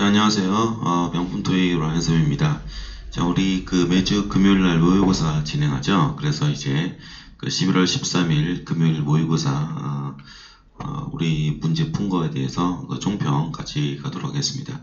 자, 안녕하세요. 명품 토익 라인쌤입니다. 자, 우리 매주 금요일 날 모의고사 진행하죠. 그래서 이제 11월 13일 금요일 모의고사, 우리 문제 푼 거에 대해서 종평 같이 가도록 하겠습니다.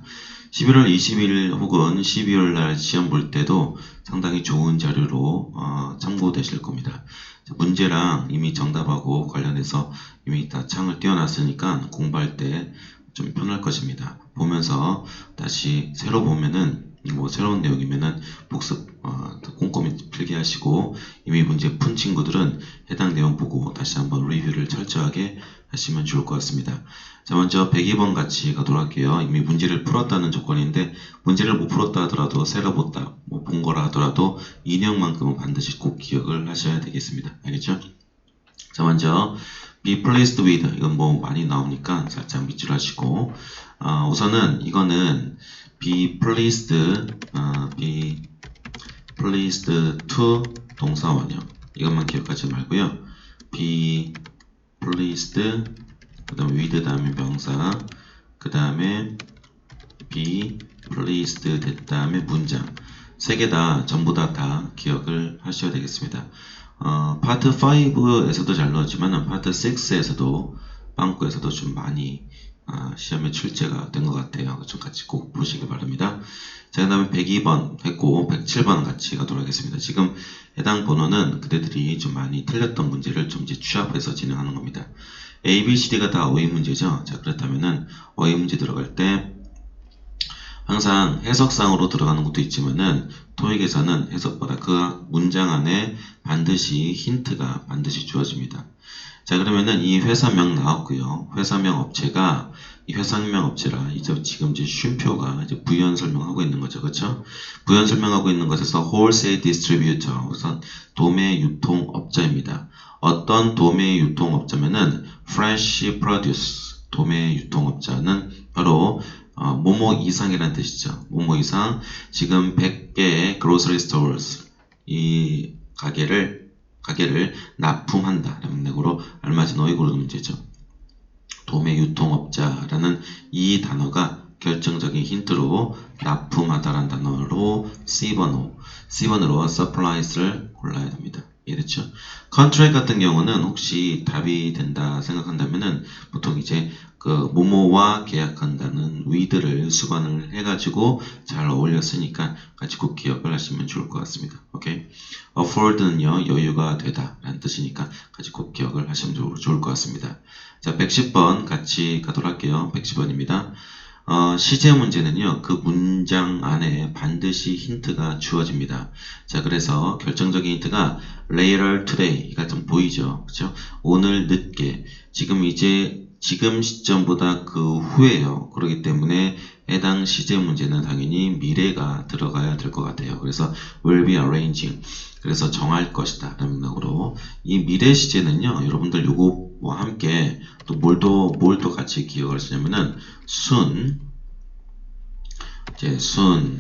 11월 20일 혹은 12월 날 시험 볼 때도 상당히 좋은 자료로 참고되실 겁니다. 자, 문제랑 이미 정답하고 관련해서 이미 다 창을 띄워놨으니까 공부할 때 좀 편할 것입니다. 보면서 다시 새로 보면은 새로운 내용이면은 복습 꼼꼼히 필기 하시고, 이미 문제 푼 친구들은 해당 내용 보고 다시 한번 리뷰를 철저하게 하시면 좋을 것 같습니다. 자, 먼저 102번 같이 가도록 할게요. 이미 문제를 풀었다는 조건인데, 문제를 못 풀었다 하더라도 새로 본 거라 하더라도 이 내용만큼은 반드시 꼭 기억을 하셔야 되겠습니다. 알겠죠? 자, 먼저 be pleased with, 이건 많이 나오니까 살짝 밑줄 하시고, 우선은 이거는 be pleased to 동사 원형, 이것만 기억하지 말고요. be pleased, 그 다음에 with 다음에 명사, 그 다음에 be pleased 됐다음에 문장, 세 개 다 전부 다 기억을 하셔야 되겠습니다. 파트 5에서도 잘 나왔지만 파트 6에서도 빵꾸에서도 좀 많이 시험에 출제가 된 것 같아요. 좀 같이 꼭 보시기 바랍니다. 자, 그 다음에 102번 했고 107번 같이 가도록 하겠습니다. 지금 해당 번호는 그대들이 좀 많이 틀렸던 문제를 좀 이제 취합해서 진행하는 겁니다. A, B, C, D가 다 어휘 문제죠. 자, 그렇다면은 어휘 문제 들어갈 때 항상 해석상으로 들어가는 것도 있지만은 토익에서는 해석보다 그 문장 안에 반드시 힌트가 반드시 주어집니다. 자, 그러면은 이 회사명 나왔고요. 회사명 업체가 이 회사명 업체라 지금 쉼표가 부연 설명하고 있는 거죠. 그렇죠? 부연 설명하고 있는 것에서 wholesale distributor, 우선 도매 유통업자입니다. 어떤 도매 유통업자면은 fresh produce, 도매 유통업자는 바로 모모 이상이라는 뜻이죠. 모모 이상, 지금 100개의 grocery stores, 이 가게를 납품한다 라는 맥락으로 알맞은 어휘구로 문제죠. 도매 유통업자라는 이 단어가 결정적인 힌트로 납품하다라는 단어로 C번으로 supplies를 골라야 됩니다. 이해됐죠? contract 같은 경우는 혹시 답이 된다 생각한다면은 보통 이제 모모와 계약한다는 with를 수반을 해가지고 잘 어울렸으니까 같이 꼭 기억을 하시면 좋을 것 같습니다. 오케이? afford는요, 여유가 되다 라는 뜻이니까 같이 꼭 기억을 하시면 좋을 것 같습니다. 자, 110번 같이 가도록 할게요. 110번입니다. 시제 문제는요, 그 문장 안에 반드시 힌트가 주어집니다. 자, 그래서 결정적인 힌트가 later today가 좀 보이죠. 그렇죠? 오늘 늦게, 지금 시점보다 그 후에요. 그렇기 때문에 해당 시제 문제는 당연히 미래가 들어가야 될 것 같아요. 그래서 will be arranging, 그래서 정할 것이다 라는 맥락으로 이 미래 시제는요, 여러분들 요거와 함께 또 뭘 또 같이 기억을 하시냐면은 soon,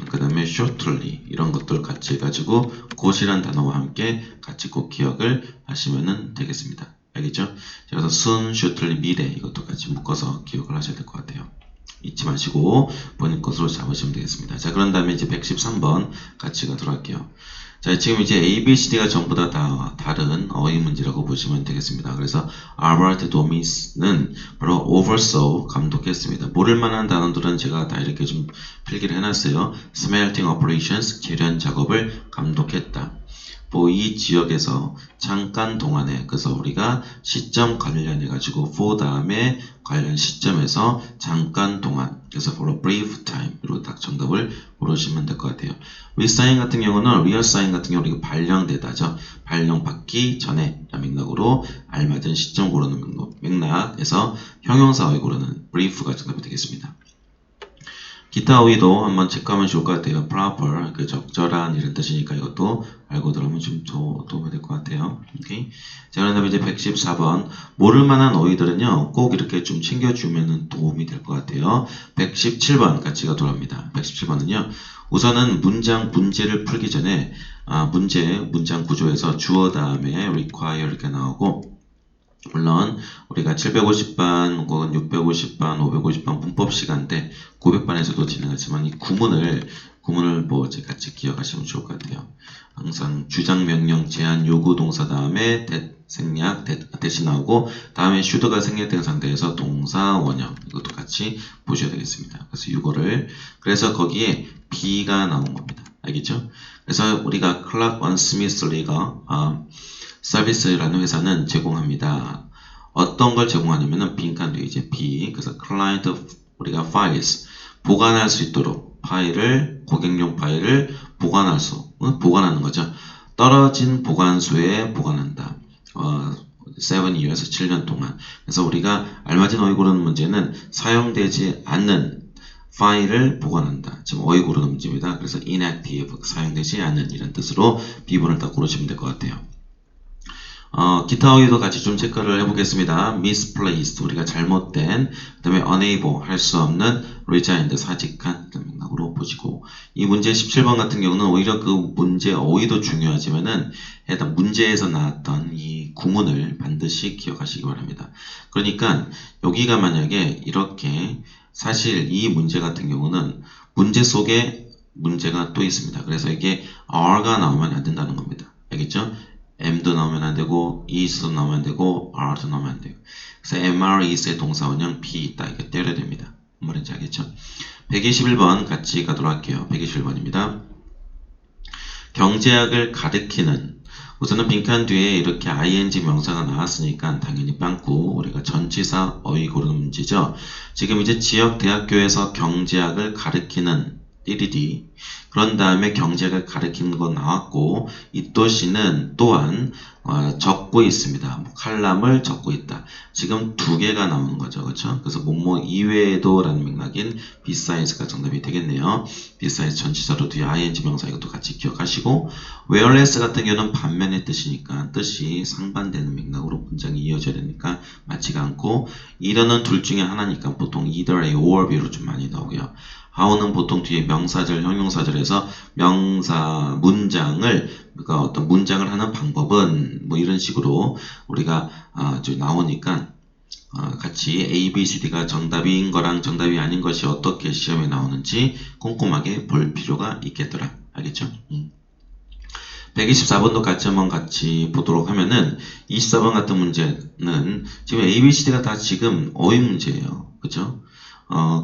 그 다음에 shortly, 이런 것들 같이 해가지고 곧이란 단어와 함께 같이 꼭 기억을 하시면 되겠습니다. 알겠죠? 그래서 soon, shortly, 미래, 이것도 같이 묶어서 기억을 하셔야 될 것 같아요. 잊지 마시고 본인 것으로 잡으시면 되겠습니다. 자, 그런 다음에 이제 113번 같이 가도록 할게요. 자, 지금 이제 A, B, C, D가 전부 다 다른 어휘 문제라고 보시면 되겠습니다. 그래서 알버트 도미스는 바로 oversaw, 감독했습니다. 모를 만한 단어들은 제가 다 이렇게 좀 필기를 해놨어요. smelting operations, 계련 작업을 감독했다. 이 지역에서 잠깐 동안에, 그래서 우리가 시점 관련해가지고 for 다음에 관련 시점에서 잠깐 동안, 그래서 for a brief time으로 딱 정답을 고르시면 될 것 같아요. resign 같은 경우는 reassign 같은 경우는 이거 발령되다죠. 발령받기 전에 라는 맥락으로 알맞은 시점 고르는 맥락에서 형용사의 고르는 brief가 정답이 되겠습니다. 기타 어휘도 한번 체크하면 좋을 것 같아요. proper, 적절한 이런 뜻이니까 이것도 알고 들어오면 좀 도움이 될 것 같아요. 오케이. 자, 그럼 이제 114번. 모를 만한 어휘들은요, 꼭 이렇게 좀 챙겨주면 도움이 될 것 같아요. 117번 같이 가도록 합니다. 117번은요, 우선은 문제를 풀기 전에, 문장 구조에서 주어 다음에 require 이렇게 나오고, 물론 우리가 750반 혹은 650반, 550반 문법 시간 때 900반에서도 진행하지만 이 구문을 뭐 이제 같이 기억하시면 좋을 것 같아요. 항상 주장, 명령, 제한, 요구, 동사 다음에 생략, 대신 나오고 다음에 should가 생략된 상태에서 동사, 원형 이것도 같이 보셔야 되겠습니다. 그래서 이거를 그래서 거기에 be가 나온 겁니다. 알겠죠? 그래서 우리가 클락 원 스미슬리가 서비스라는 회사는 제공합니다. 어떤 걸 제공하냐면은 빈칸 뒤에 이제 B 그래서 client 우리가 files 보관할 수 있도록 고객용 파일을 보관하는 거죠. 떨어진 보관소에 보관한다. 7 years 7년 동안. 그래서 우리가 알맞은 어휘 고르는 문제는 사용되지 않는 파일을 보관한다. 지금 어휘 고르는 문제입니다. 그래서 inactive 사용되지 않는 이런 뜻으로 B번을 딱 고르시면 될 것 같아요. 기타 어휘도 같이 좀 체크를 해보겠습니다. misplaced, 우리가 잘못된, 그 다음에 unable, 할 수 없는, resigned, 사직한, 이런 맥락으로 보시고, 이 문제 17번 같은 경우는 오히려 그 문제 어휘도 중요하지만은, 해당 문제에서 나왔던 이 구문을 반드시 기억하시기 바랍니다. 그러니까, 여기가 만약에 이렇게, 사실 이 문제 같은 경우는, 문제 속에 문제가 또 있습니다. 그래서 이게 are가 나오면 안 된다는 겁니다. 알겠죠? M도 나오면 안 되고, is도 나오면 안 되고, are도 나오면 안 돼요. 그래서 MR, is의 동사 원형 be 있다. 이렇게 때려야 됩니다. 뭔 말인지 알겠죠? 121번 같이 가도록 할게요. 121번입니다. 경제학을 가르키는 우선은 빈칸 뒤에 이렇게 ing 명사가 나왔으니까 당연히 빵꾸 우리가 전치사 어휘 고르는 문제죠. 지금 이제 지역 대학교에서 경제학을 가르키는 띠리디 그런 다음에 경제학을 가르치는 거 나왔고 이 도시는 또한 적고 있습니다. 칼럼을 적고 있다. 지금 두 개가 나오는 거죠. 그렇죠? 그래서 뭐뭐 이외에도 라는 맥락인 besides 정답이 되겠네요. besides 전치사로 뒤에 ing 명사 이것도 같이 기억하시고 whereas 같은 경우는 반면의 뜻이니까 뜻이 상반되는 맥락으로 문장이 이어져야 되니까 맞지가 않고 either는 둘 중에 하나니까 보통 either A or B로 좀 많이 나오고요. how는 보통 뒤에 명사절, 형용사절에서 그러니까 어떤 문장을 하는 방법은 뭐 이런 식으로 우리가 나오니까 같이 A, B, C, D가 정답인 거랑 정답이 아닌 것이 어떻게 시험에 나오는지 꼼꼼하게 볼 필요가 있겠더라. 알겠죠? 124번도 같이 보도록 하면은 24번 같은 문제는 지금 A, B, C, D가 다 지금 어휘 문제예요. 그죠?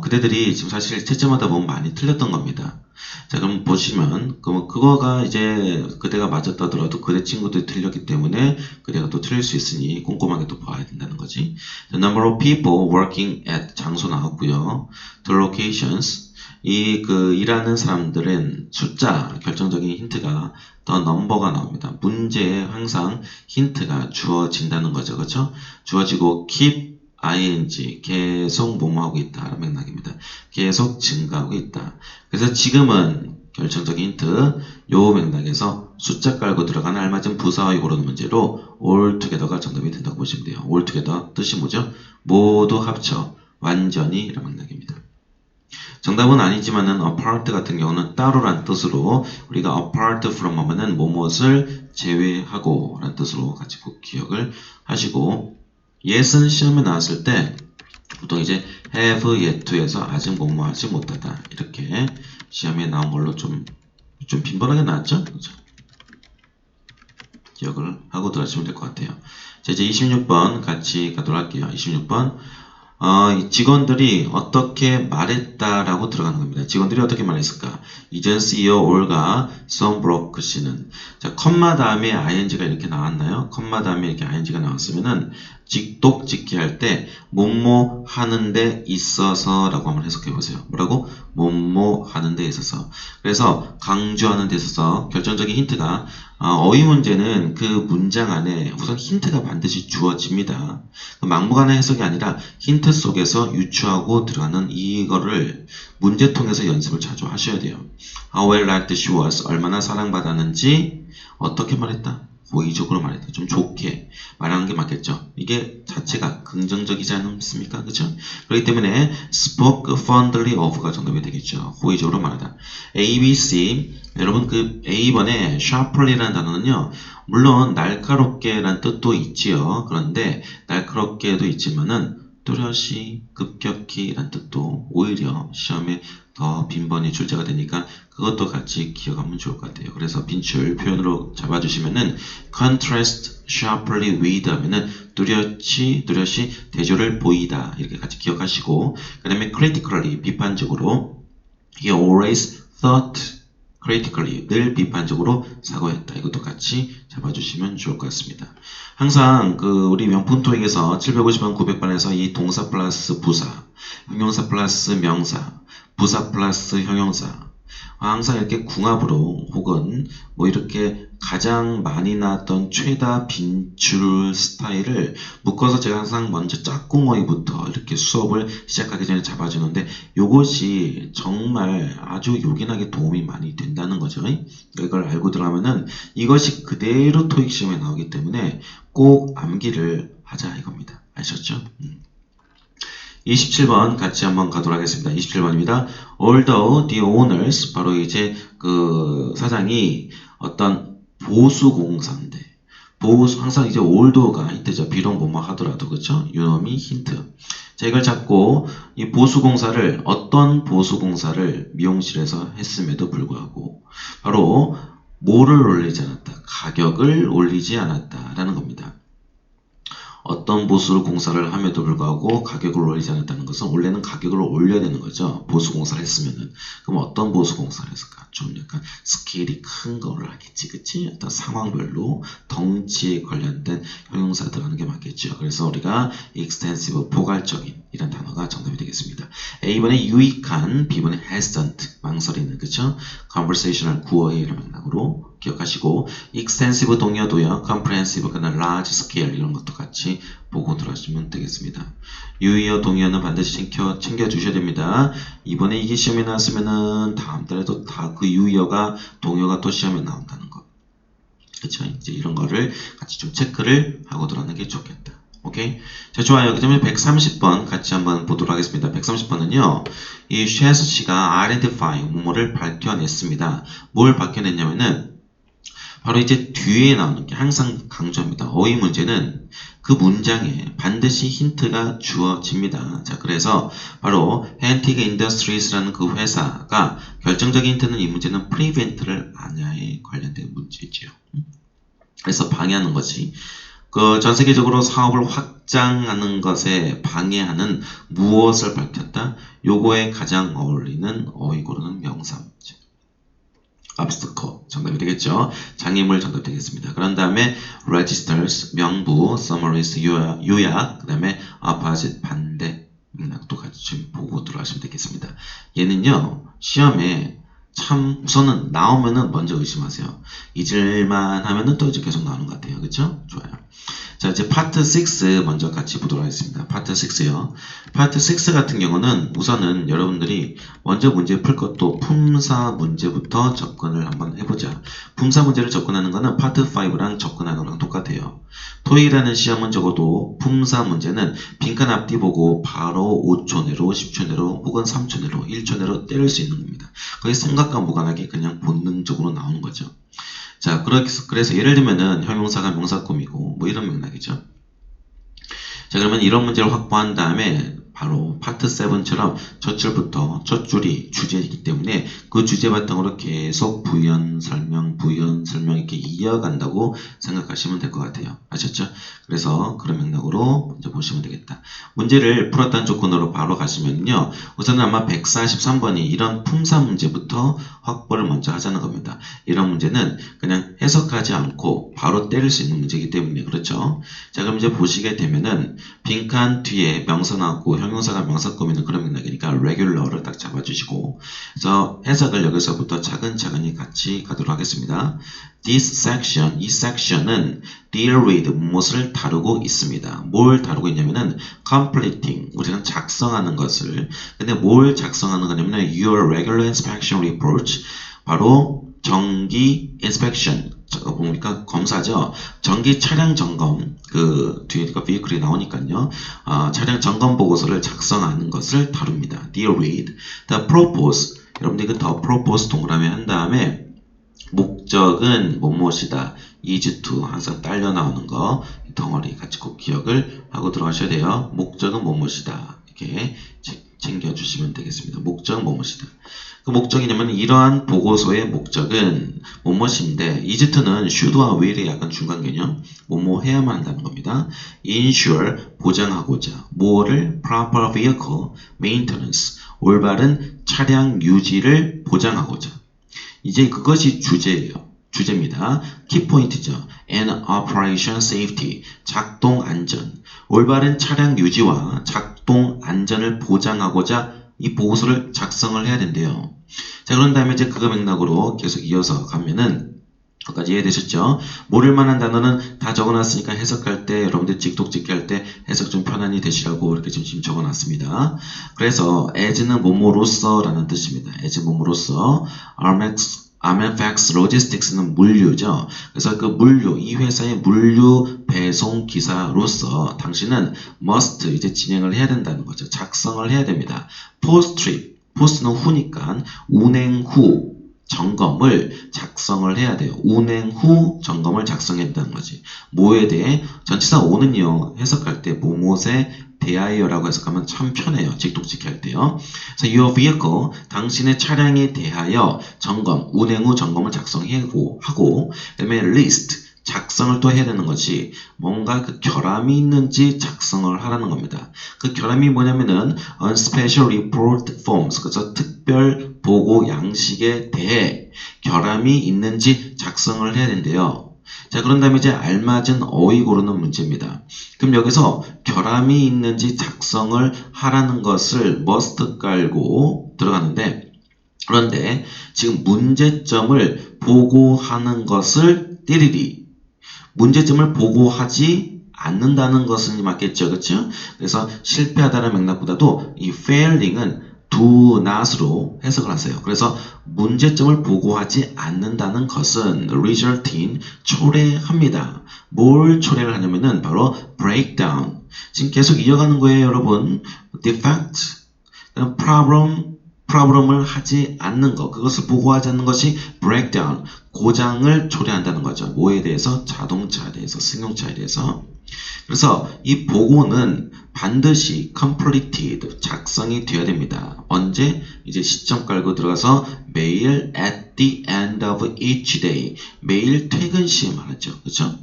그대들이 지금 사실 채점하다 보면 많이 틀렸던 겁니다. 자, 그럼 보시면, 그거가 이제 그대가 맞았다 하더라도 그대 친구들이 틀렸기 때문에 그대가 또 틀릴 수 있으니 꼼꼼하게 또 봐야 된다는 거지. The number of people working at 장소 나왔고요. The locations. 일하는 사람들은 숫자, 결정적인 힌트가 the number가 나옵니다. 문제에 항상 힌트가 주어진다는 거죠. 그렇죠? 주어지고 keep ing 계속 뭐뭐하고 있다라는 맥락입니다. 계속 증가하고 있다. 그래서 지금은 결정적인 힌트 요 맥락에서 숫자 깔고 들어가는 알맞은 부사어휘 고르는 문제로 all together가 정답이 된다고 보시면 돼요. all together 뜻이 뭐죠? 모두 합쳐 완전히 라는 맥락입니다. 정답은 아니지만은 apart 같은 경우는 따로란 뜻으로 우리가 apart from 하면은 뭐뭇을 제외하고 라는 뜻으로 같이 기억을 하시고 yet은 시험에 나왔을 때 보통 이제 have yet to에서 아직 뭐뭐 하지 못하다 이렇게 시험에 나온 걸로 좀 빈번하게 나왔죠? 그렇죠? 기억을 하고 들어가시면 될 것 같아요. 자, 이제 26번 같이 가도록 할게요. 26번 직원들이 어떻게 말했다라고 들어가는 겁니다. 직원들이 어떻게 말했을까? 이전 CEO 올가 썬브로크 씨는 자, 컴마 다음에 ing가 이렇게 나왔나요? 컴마 다음에 이렇게 ing가 나왔으면은 직독직기 할 때 뭐뭐 하는데 있어서 라고 한번 해석해 보세요. 뭐라고? 뭐뭐 하는데 있어서. 그래서 강조하는 데 있어서 결정적인 힌트가 어휘 문제는 그 문장 안에 우선 힌트가 반드시 주어집니다. 막무가내 해석이 아니라 힌트 속에서 유추하고 들어가는 이거를 문제 통해서 연습을 자주 하셔야 돼요. How well liked she was. 얼마나 사랑받았는지 어떻게 말했다? 호의적으로 말해야 좀 좋게 말하는 게 맞겠죠. 이게 자체가 긍정적이지 않습니까? 그죠? 그렇기 때문에 spoke fondly of가 정답이 되겠죠. 호의적으로 말하다. A, B, C. 여러분 그 A번에 sharply라는 단어는요. 물론 날카롭게라는 뜻도 있지요. 그런데 날카롭게도 있지만은 뚜렷이, 급격히 라는 뜻도 오히려 시험에 더 빈번히 출제가 되니까 그것도 같이 기억하면 좋을 것 같아요. 그래서 빈출 표현으로 잡아주시면은 contrast sharply with 하면은 뚜렷이 대조를 보이다 이렇게 같이 기억하시고 그 다음에 critically 비판적으로 he always thought critically 늘 비판적으로 사고했다. 이것도 같이 잡아주시면 좋을 것 같습니다. 항상 그 우리 명품 토익에서 750번, 900번에서 이 동사 플러스 부사, 형용사 플러스 명사, 부사 플러스 형용사 항상 이렇게 궁합으로 혹은 뭐 이렇게 가장 많이 나왔던 최다 빈출 스타일을 묶어서 제가 항상 먼저 짝꿍어휘부터 이렇게 수업을 시작하기 전에 잡아주는데 이것이 정말 아주 요긴하게 도움이 많이 된다는 거죠. 이걸 알고 들어가면은 이것이 그대로 토익 시험에 나오기 때문에 꼭 암기를 하자 이겁니다. 아셨죠? 27번 같이 한번 가도록 하겠습니다. 27번입니다. Although the owners, 바로 이제 그 사장이 어떤 보수공사인데, 항상 이제 although가 힌트죠. 비록 뭐뭐 하더라도, 그쵸? 유놈이 힌트. 자, 이걸 잡고, 이 보수공사를, 어떤 보수공사를 미용실에서 했음에도 불구하고, 바로, 뭐를 올리지 않았다. 가격을 올리지 않았다라는 겁니다. 어떤 보수 공사를 함에도 불구하고 가격을 올리지 않았다는 것은 원래는 가격을 올려야 되는 거죠. 보수 공사를 했으면은. 그럼 어떤 보수 공사를 했을까? 좀 약간 스케일이 큰 거를 하겠지, 그치? 어떤 상황별로 덩치에 관련된 형용사들 하는 게 맞겠죠. 그래서 우리가 extensive, 포괄적인 이런 단어가 정답이 되겠습니다. A번에 유익한, B번에 hesitant, 망설이는, 그쵸? conversational, 구어의 이런 맥락으로 기억하시고 extensive 동의어도요, comprehensive, 그다음 large scale 이런 것도 같이 보고 들어가시면 되겠습니다. 유의어 동의어는 반드시 챙겨주셔야 됩니다. 이번에 이게 시험에 나왔으면은 다음 달에도 다 그 유의어가 동의어가 또 시험에 나온다는 거. 그쵸? 이제 이런 거를 같이 좀 체크를 하고 들어가는 게 좋겠다. 오케이? 자, 좋아요. 그 다음에 130번 같이 한번 보도록 하겠습니다. 130번은요, 이 쉐스 씨가 identify, 뭐뭐를 밝혀냈습니다. 뭘 밝혀냈냐면은, 바로 이제 뒤에 나오는 게 항상 강조합니다. 어휘 문제는 그 문장에 반드시 힌트가 주어집니다. 자, 그래서 바로 Antique Industries라는 그 회사가 결정적인 힌트는 이 문제는 prevent를 방해에 관련된 문제죠. 그래서 방해하는 것이 그 전 세계적으로 사업을 확장하는 것에 방해하는 무엇을 밝혔다? 요거에 가장 어울리는 어휘고르는 명사 문제. obstacle 정답이 되겠죠. 장애물 정답 되겠습니다. 그런 다음에 registers 명부, summaries 요약, 그 다음에 opposite 반대 맥락도 같이 좀 보고 들어가시면 되겠습니다. 얘는요 시험에 참 우선은 나오면은 먼저 의심하세요. 잊을만 하면은 또 이제 계속 나오는 것 같아요. 그쵸? 좋아요. 자, 이제 파트 6 먼저 같이 보도록 하겠습니다. 파트 6요. 파트 6 같은 경우는 우선은 여러분들이 먼저 문제 풀 것도 품사 문제부터 접근을 한번 해보자. 품사 문제를 접근하는 거는 파트 5랑 접근하는 거랑 똑같아요. 토익이라는 시험은 적어도 품사 문제는 빈칸 앞뒤 보고 바로 5초 내로, 10초 내로, 혹은 3초 내로, 1초 내로 때릴 수 있는 겁니다. 거의 생각과 무관하게 그냥 본능적으로 나오는 거죠. 자, 그래서 예를 들면은 형용사가 명사 꾸미고 뭐 이런 맥락이죠. 자, 그러면 이런 문제를 확보한 다음에 바로 파트 7처럼 첫 줄부터 첫 줄이 주제이기 때문에 그 주제 바탕으로 계속 부연, 설명 이렇게 이어간다고 생각하시면 될 것 같아요. 아셨죠? 그래서 그런 맥락으로 먼저 보시면 되겠다. 문제를 풀었다는 조건으로 바로 가시면요. 우선은 아마 143번이 이런 품사 문제부터 확보를 먼저 하자는 겁니다. 이런 문제는 그냥 해석하지 않고 바로 때릴 수 있는 문제이기 때문에 그렇죠. 자, 그럼 이제 보시게 되면은 빈칸 뒤에 명사 나왔고 형용사가 명사 꾸미는 그런 맥락이니까 regular를 딱 잡아주시고 그래서 해석을 여기서부터 차근차근히 같이 가도록 하겠습니다. This section, 이 section은 deal with 무엇을 다루고 있습니다. 뭘 다루고 있냐면은 completing, 우리가 작성하는 것을. 근데 뭘 작성하는 거냐면은 your regular inspection report, 바로 정기 inspection, 뭡니까? 검사죠. 정기 차량 점검, 그 뒤에가 vehicle이 나오니까요. 차량 점검 보고서를 작성하는 것을 다룹니다. Deal with the propose. 여러분들 이거 the propose 동그라미 한 다음에 목적은 뭐뭐시다. is to 항상 딸려 나오는 거 덩어리 같이 꼭 기억을 하고 들어가셔야 돼요. 목적은 뭐뭐시다. 이렇게 챙겨주시면 되겠습니다. 목적은 뭐뭐시다. 그 목적이냐면 이러한 보고서의 목적은 뭐뭐인데 is to는 should와 will의 약간 중간 개념 뭐뭐 해야만 한다는 겁니다. ensure 보장하고자 뭐를 proper vehicle maintenance 올바른 차량 유지를 보장하고자 이제 그것이 주제입니다. 키포인트죠. and operation safety 작동 안전 올바른 차량 유지와 작동 안전을 보장하고자 이 보고서를 작성을 해야 된대요. 자, 그런 다음에 이제 그거 맥락으로 계속 이어서 가면은 거기까지 이해되셨죠? 모를 만한 단어는 다 적어놨으니까 해석할 때 여러분들 직독짓기 할 때 해석 좀 편안히 되시라고 이렇게 지금 적어놨습니다. 그래서 as는 뭐뭐로서 라는 뜻입니다. as 뭐뭐로서 Armfax Logistics는 물류죠. 그래서 그 물류, 이 회사의 물류 배송 기사로서 당신은 must 이제 진행을 해야 된다는 거죠. 작성을 해야 됩니다. Post trip, post는 후니까 운행 후 점검을 작성을 해야 돼요. 운행 후 점검을 작성해야 된다는 거지. 뭐에 대해? 전치사 오는요. 해석할 때 뭐뭐에 대하여라고 해석하면 참 편해요. 직독짓기 할 때요. 그래서 your vehicle, 당신의 차량에 대하여 점검, 운행 후 점검을 작성하고 그다음에 list, 작성을 또 해야 되는 것이 뭔가 그 결함이 있는지 작성을 하라는 겁니다. 그 결함이 뭐냐면은 on special report forms, 그래서 특별 보고 양식에 대해 결함이 있는지 작성을 해야 된대요. 자, 그런 다음에 이제 알맞은 어휘 고르는 문제입니다. 그럼 여기서 결함이 있는지 작성을 하라는 것을 must 깔고 들어가는데 그런데 지금 문제점을 보고하는 것을 띠리리 문제점을 보고하지 않는다는 것은 맞겠죠. 그렇죠? 그래서 실패하다는 맥락보다도 이 failing은 do not으로 해석을 하세요. 그래서 문제점을 보고하지 않는다는 것은 result in 초래합니다. 뭘 초래를 하냐면은 바로 breakdown. 지금 계속 이어가는 거예요, 여러분. defect, problem을 하지 않는 것, 그것을 보고하지 않는 것이 breakdown, 고장을 초래한다는 거죠. 뭐에 대해서? 자동차에 대해서, 승용차에 대해서. 그래서 이 보고는 반드시 completed, 작성이 되어야 됩니다. 언제? 이제 시점 깔고 들어가서 매일 at the end of each day, 매일 퇴근 시에 말하죠. 그렇죠?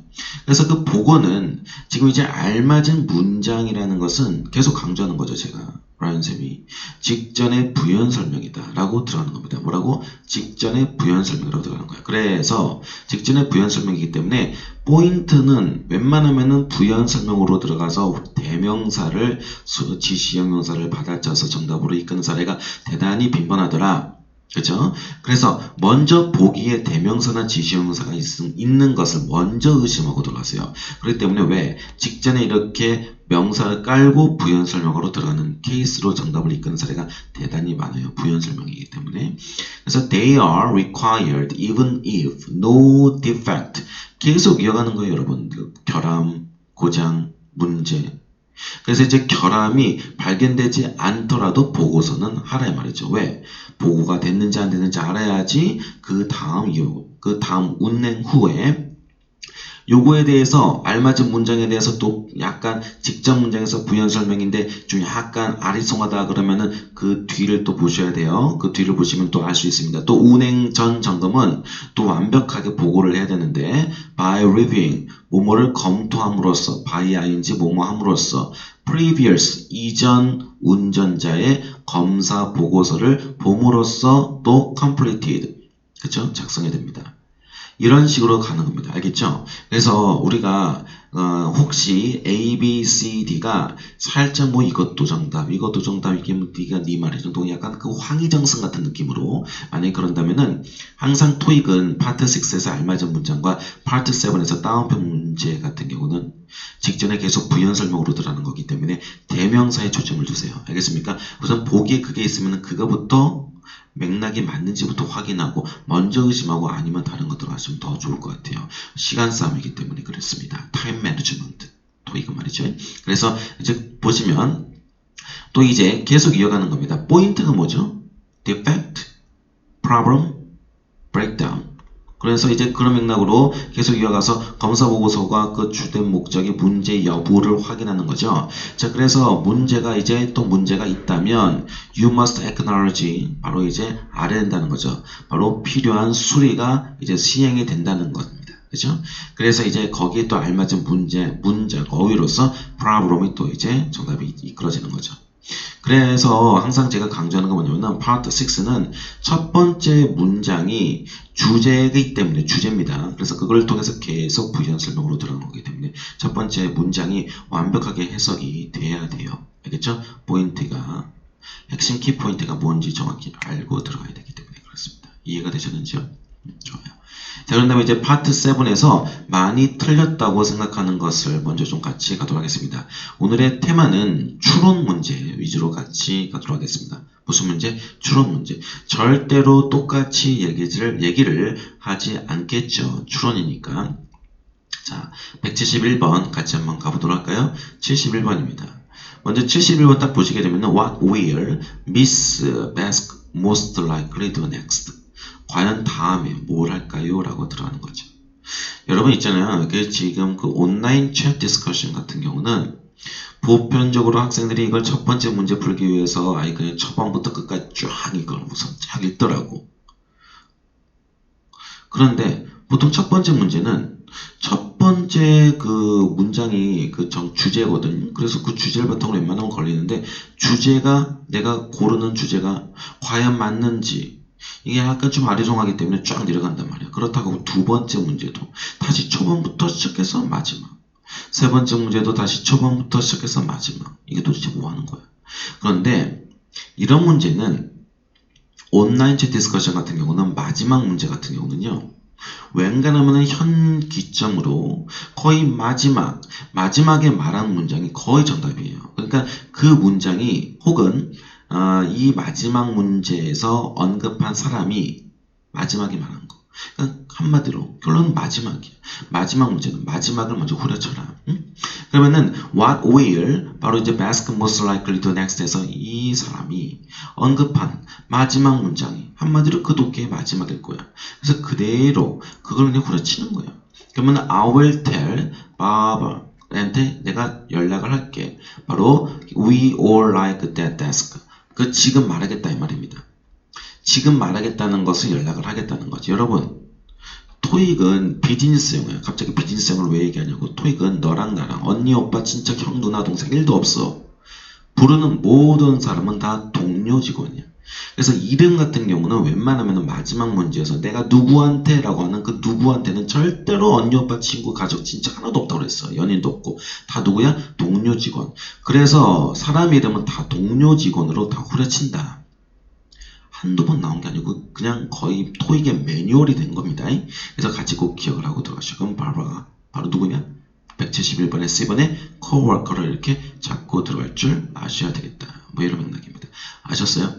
그래서 그 보고는 지금 이제 알맞은 문장이라는 것은 계속 강조하는 거죠. 제가 라이언 쌤이 직전의 부연 설명이다 라고 들어가는 겁니다. 뭐라고? 직전의 부연 설명이라고 들어가는 거예요. 그래서 직전의 부연 설명이기 때문에 포인트는 웬만하면은 부연 설명으로 들어가서 대명사를 지시형용사를 받아쳐서 정답으로 이끄는 사례가 대단히 빈번하더라. 그렇죠? 그래서 먼저 보기에 대명사나 지시형용사가 있는 것을 먼저 의심하고 들어가세요. 그렇기 때문에 왜 직전에 이렇게 명사를 깔고 부연 설명으로 들어가는 케이스로 정답을 이끄는 사례가 대단히 많아요. 부연 설명이기 때문에. 그래서 they are required even if no defect. 계속 이어가는 거예요, 여러분들. 결함, 고장, 문제. 그래서 이제 결함이 발견되지 않더라도 보고서는 하라 말이죠. 왜? 보고가 됐는지 안 됐는지 알아야지 그 다음 운행 후에 요거에 대해서 알맞은 문장에 대해서 또 약간 직전 문장에서 부연 설명인데 좀 약간 아리송하다 그러면은 그 뒤를 또 보셔야 돼요. 그 뒤를 보시면 또 알 수 있습니다. 또 운행 전 점검은 또 완벽하게 보고를 해야 되는데 by reviewing 뭐뭐를 검토함으로써 by ing 뭐뭐 함으로써 previous 이전 운전자의 검사 보고서를 봄으로써 또 completed 그쵸? 작성해야 됩니다. 이런 식으로 가는 겁니다. 알겠죠? 그래서 우리가 혹시 A, B, C, D가 살짝 뭐 이것도 정답, 이것도 정답, 이게 뭐 네가 네 말이 정도 약간 그 황희정승 같은 느낌으로 만약에 그런다면은 항상 토익은 파트 6에서 알맞은 문장과 파트 7에서 따옴표 문제 같은 경우는 직전에 계속 부연 설명으로 들어가는 거기 때문에 대명사에 초점을 두세요. 알겠습니까? 우선 보기에 그게 있으면 그거부터 맥락이 맞는지부터 확인하고 먼저 의심하고 아니면 다른 거 들어가시면 더 좋을 것 같아요. 시간 싸움이기 때문에 그렇습니다. 타임 매니지먼트. 토익은 말이죠. 그래서 이제 보시면 또 이제 계속 이어가는 겁니다. 포인트가 뭐죠? defect, problem, breakdown. 그래서 이제 그런 맥락으로 계속 이어가서 검사 보고서가 그 주된 목적이 문제 여부를 확인하는 거죠. 자, 그래서 문제가 이제 또 문제가 있다면 you must acknowledge 바로 이제 알아야 된다는 거죠. 바로 필요한 수리가 이제 시행이 된다는 겁니다. 그죠? 그래서 이제 거기에 또 알맞은 문제 어휘로서 problem이 또 이제 정답이 이끌어지는 거죠. 그래서 항상 제가 강조하는 건 뭐냐면 파트 6는 첫 번째 문장이 주제이기 때문에 주제입니다. 그래서 그걸 통해서 계속 부연 설명으로 들어가는 거기 때문에 첫 번째 문장이 완벽하게 해석이 돼야 돼요. 알겠죠? 포인트가 핵심 키포인트가 뭔지 정확히 알고 들어가야 되기 때문에 그렇습니다. 이해가 되셨는지요? 좋아요. 자, 그런 다음에 이제 파트 7에서 많이 틀렸다고 생각하는 것을 먼저 좀 같이 가도록 하겠습니다. 오늘의 테마는 추론 문제 위주로 같이 가도록 하겠습니다. 무슨 문제? 추론 문제. 절대로 똑같이 얘기를 하지 않겠죠. 추론이니까. 자, 171번 같이 한번 가보도록 할까요? 71번입니다. 먼저 71번 딱 보시게 되면 What will Miss Best most likely do next? 과연 다음에 뭘 할까요? 라고 들어가는 거죠. 여러분 있잖아요. 지금 그 온라인 챗 디스커션 같은 경우는 보편적으로 학생들이 이걸 첫 번째 문제 풀기 위해서 아예 그냥 초반부터 끝까지 쫙 이걸 우선 쫙 읽더라고. 그런데 보통 첫 번째 문제는 첫 번째 그 문장이 그 주제거든. 그래서 그 주제를 바탕으로 웬만하면 걸리는데 주제가 내가 고르는 주제가 과연 맞는지 이게 약간 좀 아리송하기 때문에 쫙 내려간단 말이야. 그렇다고 두 번째 문제도 다시 초반부터 시작해서 마지막. 세 번째 문제도 다시 초반부터 시작해서 마지막. 이게 도대체 뭐 하는 거야? 그런데 이런 문제는 온라인 챗 디스커션 같은 경우는 마지막 문제 같은 경우는요. 웬간하면 현 기점으로 거의 마지막에 말하는 문장이 거의 정답이에요. 그러니까 그 문장이 혹은 이 마지막 문제에서 언급한 사람이 마지막에 말한 거. 그러니까 한마디로 결론은 마지막이야. 마지막 문제는 마지막을 먼저 후려쳐라. 응? 그러면은 what will 바로 이제 best most likely to next에서 이 사람이 언급한 마지막 문장이 한마디로 그 독해의 마지막일 거야. 그래서 그대로 그걸 그냥 후려치는 거야. 그러면 I will tell Bob한테 내가 연락을 할게. 바로 we all like that desk. 그 지금 말하겠다 이 말입니다. 지금 말하겠다는 것을 연락을 하겠다는 거지. 여러분 토익은 비즈니스용이에요. 갑자기 비즈니스용을 왜 얘기하냐고. 토익은 너랑 나랑 언니 오빠 친척 형 누나 동생 1도 없어. 부르는 모든 사람은 다 동료 직원이야. 그래서 이름 같은 경우는 웬만하면 마지막 문제에서 내가 누구한테 라고 하는 그 누구한테는 절대로 언니 오빠 친구 가족 친척 하나도 없다고 그랬어. 연인도 없고 다 누구야? 동료 직원. 그래서 사람 이름은 다 동료 직원으로 다 후려친다. 한두 번 나온 게 아니고 그냥 거의 토익의 매뉴얼이 된 겁니다. 그래서 같이 꼭 기억을 하고 들어가시고 그럼 바로 누구냐? 171번에 C번에 coworker를 이렇게 잡고 들어갈 줄 아셔야 되겠다. 뭐 이런 맥락입니다. 아셨어요?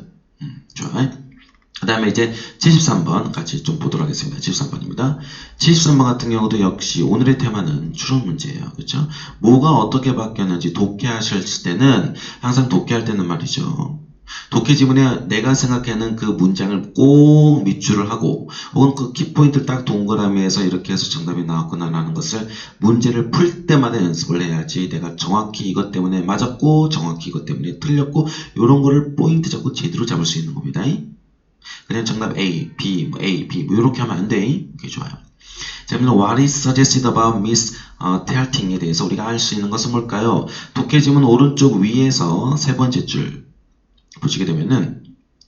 좋아요. 그 다음에 이제 73번 같이 좀 보도록 하겠습니다. 73번입니다. 73번 같은 경우도 역시 오늘의 테마는 추론 문제예요. 그렇죠? 뭐가 어떻게 바뀌었는지 독해하실 때는 항상 독해할 때는 말이죠. 독해 지문에 내가 생각하는 그 문장을 꼭 밑줄을 하고 혹은 그 키포인트를 딱 동그라미에서 이렇게 해서 정답이 나왔구나라는 것을 문제를 풀 때마다 연습을 해야지 내가 정확히 이것 때문에 맞았고 정확히 이것 때문에 틀렸고 이런 거를 포인트 잡고 제대로 잡을 수 있는 겁니다. 그냥 정답 A, B, 뭐 A, B 뭐 이렇게 하면 안 돼. 오케이, 좋아요. 자, 그러면 what is suggested about Miss Telting에 대해서 우리가 알 수 있는 것은 뭘까요? 독해 지문 오른쪽 위에서 세 번째 줄 보시게 되면은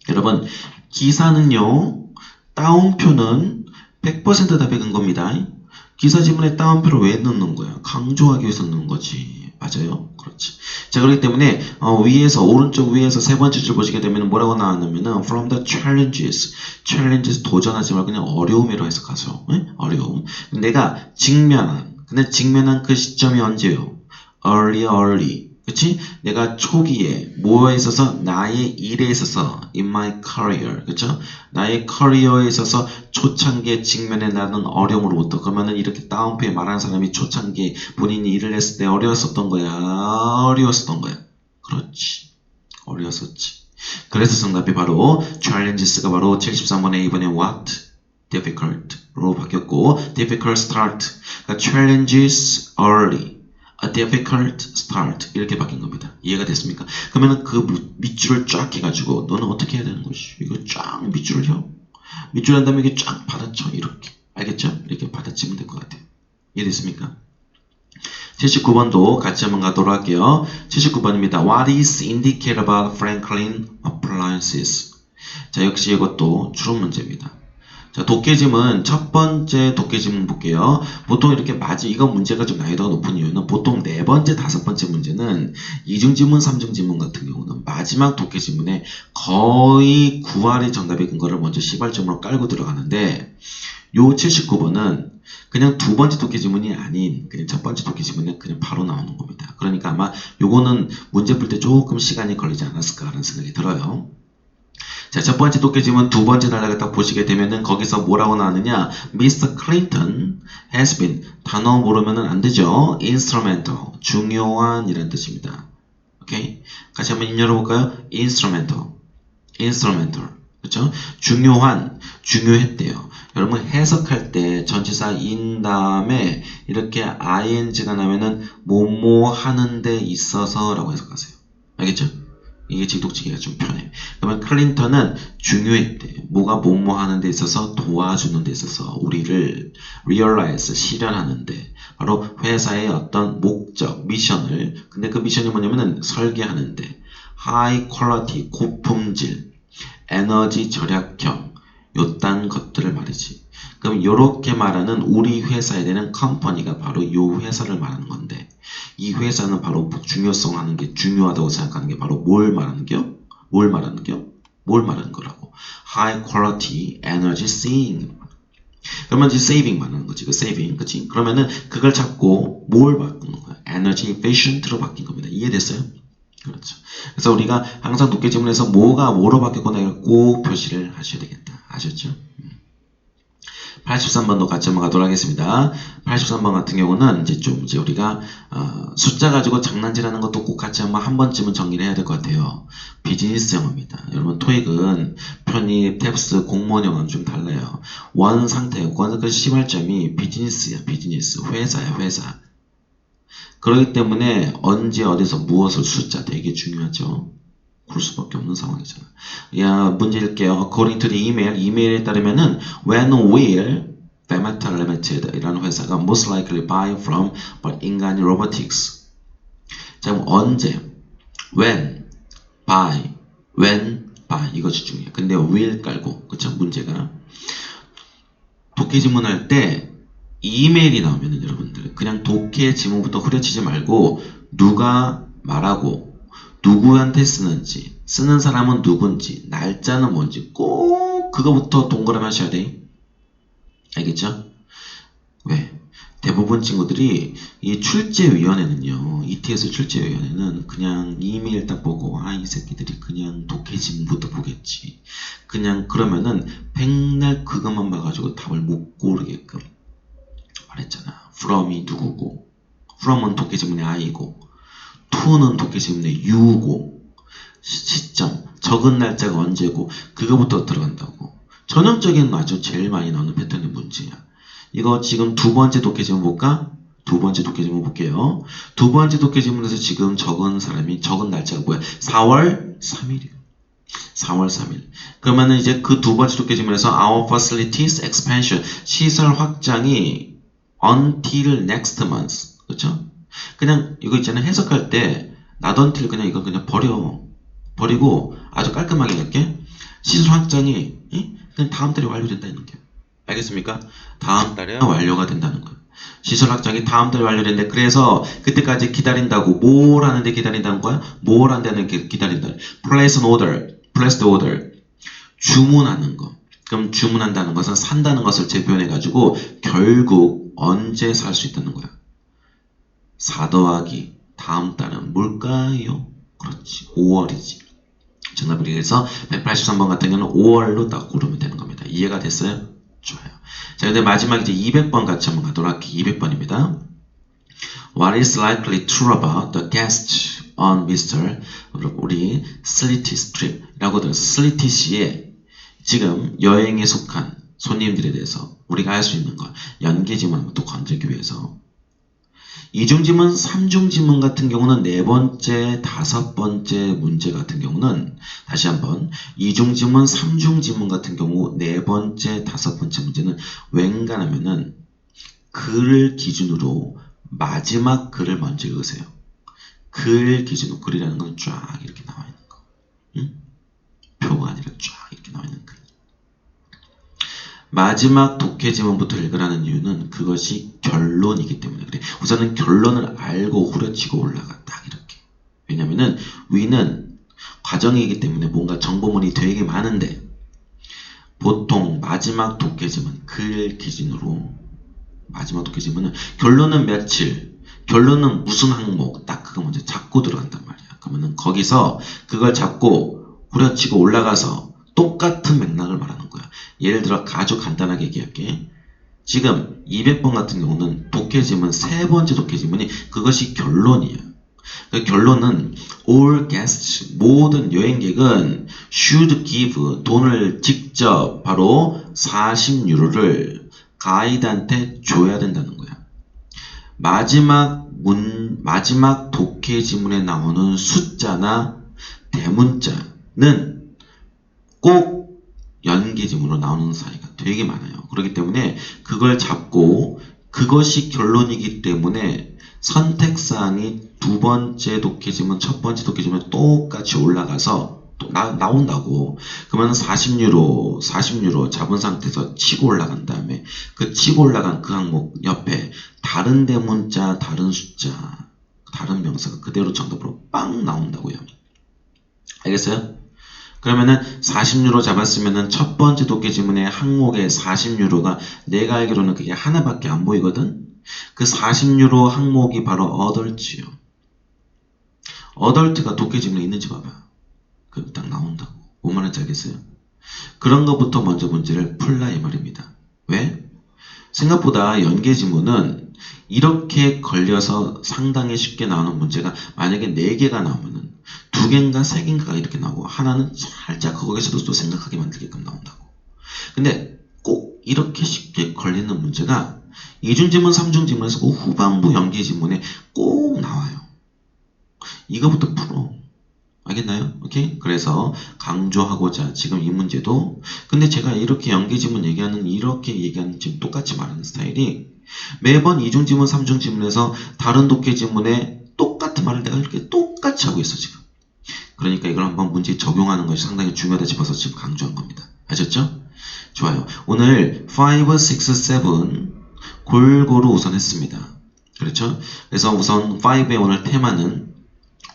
여러분 기사는요 따옴표는 100% 답에 근 겁니다. 기사 지문에 따옴표를 왜 넣는 거야? 강조하기 위해서 넣는 거지. 맞아요? 그렇지. 자, 그렇기 때문에 위에서 오른쪽 위에서 세 번째 줄 보시게 되면 뭐라고 나왔냐면은 from the challenges 도전하지 말고 그냥 어려움이라고 해석하죠. 네? 어려움. 내가 근데 직면한 그 시점이 언제요? early. 그치? 내가 초기에 뭐에 있어서 나의 일에 있어서 in my career. 그쵸? 나의 커리어에 있어서 초창기에 직면해 나는 어려움으로부터 그러면은 이렇게 다운표에 말하는 사람이 초창기에 본인이 일을 했을 때 어려웠었던 거야. 어려웠었던 거야. 그렇지. 어려웠었지. 그래서 정답이 바로 challenges가 바로 73번에 A번에 what? difficult로 바뀌었고 difficult start. 그러니까 challenges early. A difficult start 이렇게 바뀐 겁니다. 이해가 됐습니까? 그러면 그 밑줄을 쫙 해가지고 너는 어떻게 해야 되는 것이? 이거 쫙 밑줄을 혀. 밑줄 한 다음에 이게 쫙 받아쳐 이렇게. 알겠죠? 이렇게 받아치면 될 것 같아요. 이해됐습니까? 79번도 같이 한번 가도록 할게요. 79번입니다. What is indicated about Franklin appliances? 자, 역시 이것도 추론 문제입니다. 자, 독해짐은 첫 번째 독해짐은 볼게요. 보통 이렇게 이거 문제가 좀 난이도가 높은 이유는 보통 네 번째, 다섯 번째 문제는 이중지문, 삼중지문 같은 경우는 마지막 독해지문에 거의 9할의 정답의 근거를 먼저 시발점으로 깔고 들어가는데 요 79번은 그냥 두 번째 독해지문이 아닌 그냥 첫 번째 독해지문에 그냥 바로 나오는 겁니다. 그러니까 아마 요거는 문제 풀 때 조금 시간이 걸리지 않았을까 하는 생각이 들어요. 자, 첫 번째 독해지문 두 번째 단락을 딱 보시게 되면은 거기서 뭐라고 나왔느냐? Mr. Clinton has been 단어 모르면은 안 되죠. instrumental 중요한 이란 뜻입니다. 오케이? 같이 한번 인열어 볼까요? instrumental 그렇죠? 중요했대요. 여러분 해석할 때 전치사 in 다음에 이렇게 ing가 나면은 뭐뭐 하는 데 있어서라고 해석하세요. 알겠죠? 이게 직독치기가 좀 편해. 그러면 클린턴은 중요했대. 뭐가 뭐뭐 하는 데 있어서 도와주는 데 있어서 우리를 realize, 실현하는데 바로 회사의 어떤 목적, 미션을 근데 그 미션이 뭐냐면은 설계하는데 high quality, 고품질, 에너지 절약형 요딴 것들을 말이지. 그럼 요렇게 말하는 우리 회사에 대한 컴퍼니가 바로 요 회사를 말하는 건데 이 회사는 바로 중요성 하는 게 중요하다고 생각하는 게 바로 뭘 말하는 거라고. High quality energy saving. 그러면 이제 saving 말하는 거지. 그 saving. 그치? 그러면은 그걸 잡고 뭘 바꾸는 거야? Energy efficient로 바뀐 겁니다. 이해됐어요? 그렇죠. 그래서 우리가 항상 독해지문에서 뭐가 뭐로 바뀌었구나 이걸 꼭 표시를 하셔야 되겠다. 아셨죠? 83번도 같이 한번 가도록 하겠습니다. 83번 같은 경우는 이제 우리가 숫자 가지고 장난질하는 것도 꼭 같이 한 번쯤은 정리를 해야 될 것 같아요. 비즈니스 영어입니다. 여러분 토익은 편입, 탭스, 공무원 영어는 좀 달라요. 원 상태고 그 시발점이 비즈니스야. 비즈니스. 회사야. 회사. 그렇기 때문에 언제 어디서 무엇을 숫자 되게 중요하죠. 그럴 수밖에 없는 상황이잖아. 야, 문제 읽게요. According to the 이메일에 따르면은 when will Fermata Limited 이라는 회사가 most likely buy from but 인간이 robotics. 자, 그럼 언제, when, buy 이거 집중해요. 근데 will 깔고, 그쵸? 문제가 독해 지문할 때 이메일이 나오면은 여러분들 그냥 독해 지문부터 후려치지 말고 누가 말하고 누구한테 쓰는지, 쓰는 사람은 누군지, 날짜는 뭔지 꼭 그거부터 동그라미 하셔야 돼. 알겠죠? 왜? 대부분 친구들이 이 출제위원회는요, ETS 출제위원회는 그냥 이메일 딱 보고 이 새끼들이 그냥 독해 지문부터 보겠지. 그냥 그러면은 백날 그것만 봐가지고 답을 못 고르게끔 말했잖아. from이 누구고, from은 독해 지문의 I고, to는 독해 지문의 U고, 시점, 적은 날짜가 언제고, 그거부터 들어간다고. 전형적인 아주 제일 많이 나오는 패턴의 문제야. 이거 지금 두 번째 독해 지문 볼까? 두 번째 독해 지문 볼게요. 두 번째 독해 지문에서 지금 적은 날짜가 뭐야? 4월 3일이야. 4월 3일. 그러면은 이제 그 두 번째 독해 지문에서 our facilities expansion, 시설 확장이 until next month. 그쵸? 그냥 이거 있잖아요. 해석할 때 not until 그냥 이거 그냥 버리고 아주 깔끔하게 이렇게 시설 확장이 그냥 다음 달에 완료된다는 거예요. 알겠습니까? 다음 달에 완료가 된다는 거예요. 시설 확장이 다음 달에 완료된대. 그래서 그때까지 기다린다고. 뭘 하는데 기다린다는 거야? 뭘 한다는 게 기다린다. Place an order. Place the order. 주문하는 거. 그럼 주문한다는 것은 산다는 것을 재표현해가지고 결국 언제 살 수 있다는 거야. 4 더하기 다음 달은 뭘까요? 그렇지. 5월이지. 정답을 위해서 183번 같은 경우는 5월로 딱 고르면 되는 겁니다. 이해가 됐어요? 좋아요. 자, 근데 마지막 이제 200번 같이 한번 가도록 할게요. 200번입니다. What is likely true about the guest on Mr. 우리 슬리티스 트립이라고 들어서 슬리티시의 지금 여행에 속한 손님들에 대해서 우리가 할 수 있는 것 연계지문 한번 또 건들기 위해서 이중지문, 삼중지문 같은 경우는 네 번째, 다섯 번째 문제 같은 경우는 다시 한번 이중지문, 삼중지문 같은 경우 네 번째, 다섯 번째 문제는 웬간하면은 글을 기준으로 마지막 글을 먼저 읽으세요. 글 기준으로 글이라는 건 쫙 이렇게 나와 있는 거. 응? 표가 아니라 쫙 이렇게 나와 있는 글. 마지막 독해 지문부터 읽으라는 이유는 그것이 결론이기 때문에 그래. 우선은 결론을 알고 후려치고 올라가. 딱 이렇게. 왜냐면은 위는 과정이기 때문에 뭔가 정보문이 되게 많은데 보통 마지막 독해 지문 글 기준으로 마지막 독해 지문은 결론은 며칠, 결론은 무슨 항목 딱 그거 먼저 잡고 들어간단 말이야. 그러면은 거기서 그걸 잡고 후려치고 올라가서 똑같은 맥락을 말하는 거야. 예를 들어 아주 간단하게 얘기할게. 지금 200번 같은 경우는 독해지문 세 번째 독해지문이 그것이 결론이야. 그 결론은 all guests 모든 여행객은 should give 돈을 직접 바로 40유로를 가이드한테 줘야 된다는 거야. 마지막 독해지문에 나오는 숫자나 대문자는 꼭 연계지문으로 나오는 사이가 되게 많아요. 그렇기 때문에 그걸 잡고 그것이 결론이기 때문에 선택사항이 두 번째 독해지문, 첫 번째 독해지문 똑같이 올라가서 또 나온다고. 그러면 40유로 잡은 상태에서 치고 올라간 다음에 그 치고 올라간 그 항목 옆에 다른 대문자, 다른 숫자, 다른 명사가 그대로 정답으로 빵 나온다고요. 알겠어요? 그러면은 40유로 잡았으면은 첫 번째 독해지문의 항목에 40유로가 내가 알기로는 그게 하나밖에 안 보이거든? 그 40유로 항목이 바로 어덜트요. 어덜트가 독해지문에 있는지 봐봐. 그 딱 나온다고. 뭔 말인지 알겠어요? 그런 것부터 먼저 문제를 풀라 이 말입니다. 왜? 생각보다 연계지문은 이렇게 걸려서 상당히 쉽게 나오는 문제가 만약에 4개가 나오면은 2개인가 3개인가가 이렇게 나오고 하나는 살짝 거기서도 또 생각하게 만들게끔 나온다고. 근데 꼭 이렇게 쉽게 걸리는 문제가 이중지문, 삼중지문에서 그 후반부 연계지문에 꼭 나와요. 이거부터 풀어. 알겠나요? 오케이? 그래서 강조하고자 지금 이 문제도 근데 제가 이렇게 연계지문 이렇게 얘기하는 지금 똑같이 말하는 스타일이 매번 이중지문, 삼중지문에서 다른 독해지문에 똑같은 말을 내가 이렇게 똑같이 하고 있어 지금. 그러니까 이걸 한번 문제에 적용하는 것이 상당히 중요하다 싶어서 지금 강조한 겁니다. 아셨죠? 좋아요. 오늘 5, 6, 7 골고루 우선 했습니다. 그렇죠? 그래서 우선 5의 오늘 테마는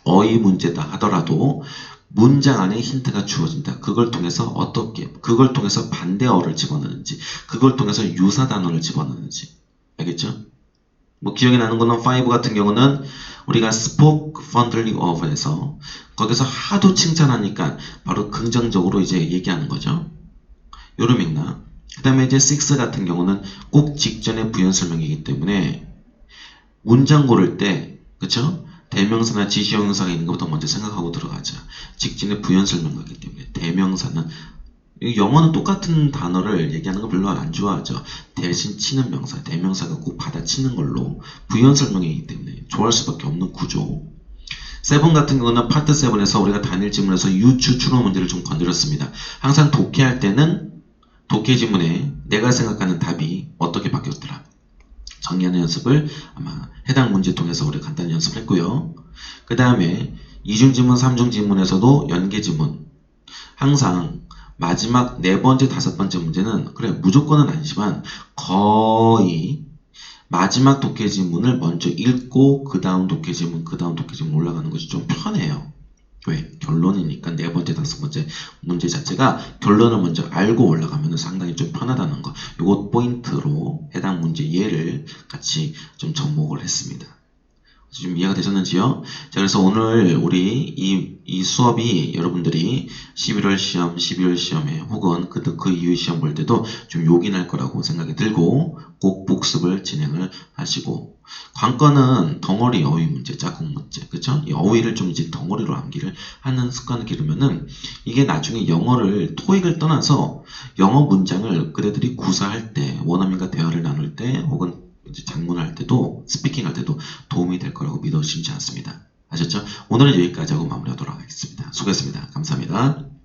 어휘 문제다 하더라도 문장 안에 힌트가 주어진다. 그걸 통해서 그걸 통해서 반대어를 집어넣는지, 그걸 통해서 유사 단어를 집어넣는지. 알겠죠? 뭐 기억이 나는 거는 5 같은 경우는 우리가 spoke fondly of에서 거기서 하도 칭찬하니까 바로 긍정적으로 이제 얘기하는 거죠. 요런 맥락. 그 다음에 이제 6 같은 경우는 꼭 직전에 부연 설명이기 때문에 문장 고를 때, 그쵸? 대명사나 지시형용사가 있는 것부터 먼저 생각하고 들어가자. 직전에 부연 설명하기 때문에 대명사는 영어는 똑같은 단어를 얘기하는 거 별로 안 좋아하죠. 대신 치는 명사, 대명사가 꼭 받아치는 걸로 부연 설명이기 때문에 좋아할 수밖에 없는 구조. 7 같은 경우는 파트 7에서 우리가 단일 지문에서 유추, 추론 문제를 좀 건드렸습니다. 항상 독해할 때는 독해 지문에 내가 생각하는 답이 어떻게 바뀌었더라. 정리하는 연습을 아마 해당 문제 통해서 우리 간단히 연습했고요. 그 다음에 이중지문, 삼중지문에서도 연계지문 항상 마지막 4번째, 5번째 문제는 그래 무조건은 아니지만 거의 마지막 독해지문을 먼저 읽고 그 다음 독해지문 올라가는 것이 좀 편해요. 왜? 결론이니까 네 번째, 다섯 번째 문제 자체가 결론을 먼저 알고 올라가면 상당히 좀 편하다는 거. 요것 포인트로 해당 문제 예를 같이 좀 접목을 했습니다. 좀 이해가 되셨는지요? 자, 그래서 오늘 우리 이 수업이 여러분들이 11월 시험, 12월 시험에 혹은 그 이후 시험 볼 때도 좀 요긴할 거라고 생각이 들고 꼭 복습을 진행을 하시고 관건은 덩어리 어휘 문제, 짝꿍 문제, 그쵸? 이 어휘를 좀 이제 덩어리로 암기를 하는 습관을 기르면은 이게 나중에 영어를 토익을 떠나서 영어 문장을 그대들이 구사할 때 원어민과 대화를 나눌 때 혹은 이제 작문할 때도 스피킹 할 때도 도움이 될 거라고 믿어 심지 않습니다. 아셨죠? 오늘은 여기까지 하고 마무리하도록 하겠습니다. 수고했습니다. 감사합니다.